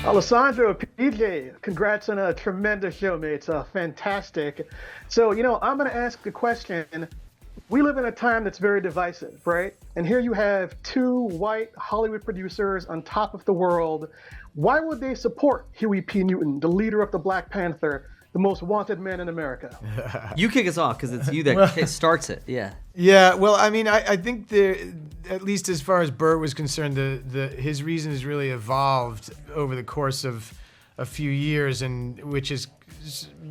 Alessandro, PJ, congrats on a tremendous show, mate. It's fantastic. So, I'm going to ask the question. We live in a time that's very divisive, right? And here you have two white Hollywood producers on top of the world. Why would they support Huey P. Newton, the leader of the Black Panther, the most wanted man in America? You kick us off because it's you that starts it. Yeah. Yeah. Well, I mean, I think at least as far as Burt was concerned, his reasons really evolved over the course of a few years, and which is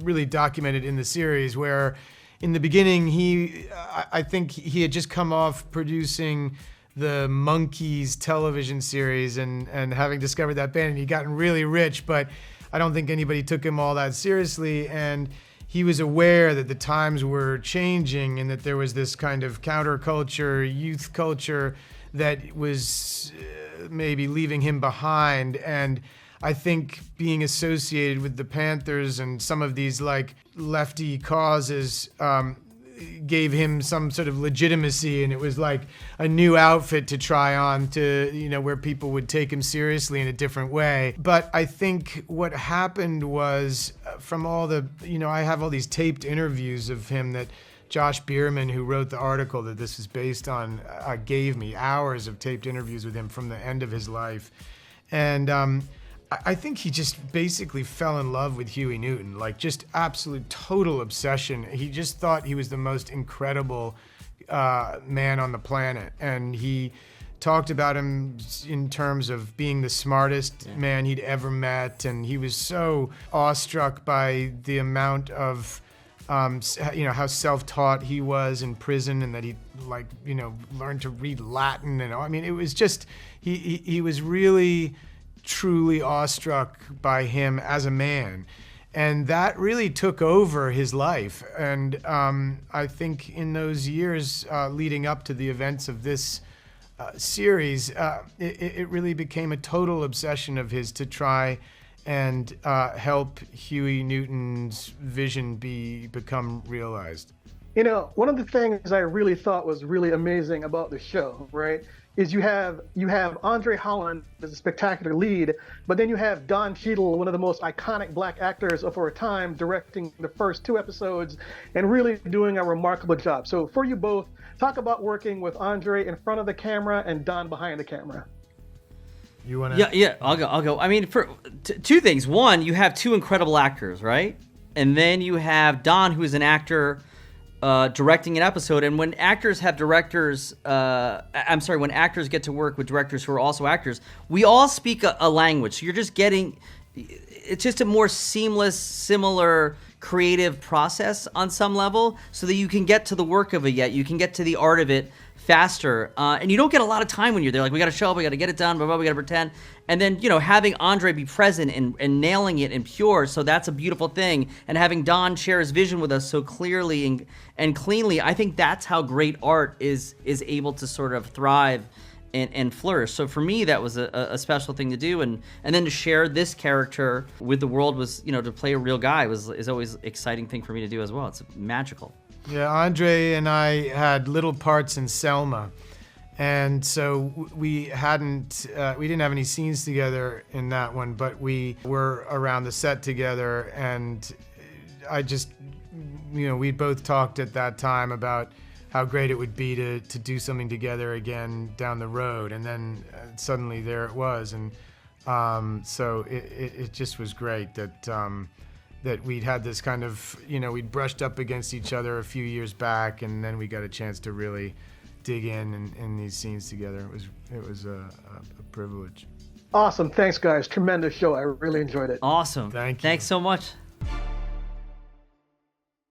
really documented in the series. Where in the beginning, I think he had just come off producing the Monkees television series and having discovered that band, and he'd gotten really rich, but I don't think anybody took him all that seriously. And he was aware that the times were changing and that there was this kind of counterculture, youth culture that was maybe leaving him behind. And I think being associated with the Panthers and some of these like lefty causes gave him some sort of legitimacy, and it was like a new outfit to try on to, where people would take him seriously in a different way. But I think what happened was from all the, I have all these taped interviews of him that Josh Bearman, who wrote the article that this is based on, gave me hours of taped interviews with him from the end of his life. And I think he just basically fell in love with Huey Newton, like just absolute total obsession. He just thought he was the most incredible man on the planet. And he talked about him in terms of being the smartest man he'd ever met. And he was so awestruck by the amount of, how self-taught he was in prison, and that he learned to read Latin. And I mean, it was just, he was really truly awestruck by him as a man, and that really took over his life. And I think in those years leading up to the events of this series, it really became a total obsession of his to try and help Huey Newton's vision become realized. One of the things I really thought was really amazing about the show, right, is you have Andre Holland as a spectacular lead, but then you have Don Cheadle, one of the most iconic black actors of our time, directing the first two episodes and really doing a remarkable job. So for you both, talk about working with Andre in front of the camera and Don behind the camera. You want to? Yeah, I'll go. I mean, for two things. One, you have two incredible actors, right? And then you have Don, who is an actor directing an episode. And when actors have directors, when actors get to work with directors who are also actors, we all speak a language. So you're just getting, it's just a more seamless, similar creative process on some level, so that you can get to the work of it yet. You can get to the art of it faster. And you don't get a lot of time when you're there. Like, we got to show up, we got to get it done, blah, blah, we got to pretend. And then, having Andre be present and nailing it and pure, so that's a beautiful thing. And having Don share his vision with us so clearly and cleanly, I think that's how great art is able to sort of thrive and flourish. So for me, that was a special thing to do. And then to share this character with the world was, to play a real guy is always an exciting thing for me to do as well. It's magical. Yeah, Andre and I had little parts in Selma, and so we didn't have any scenes together in that one, but we were around the set together, and I just, we both talked at that time about how great it would be to do something together again down the road, and then suddenly there it was, and so it just was great that we'd had this kind of, we'd brushed up against each other a few years back, and then we got a chance to really dig in these scenes together. It was a privilege. Awesome. Thanks, guys. Tremendous show. I really enjoyed it. Awesome. Thank you. Thanks so much.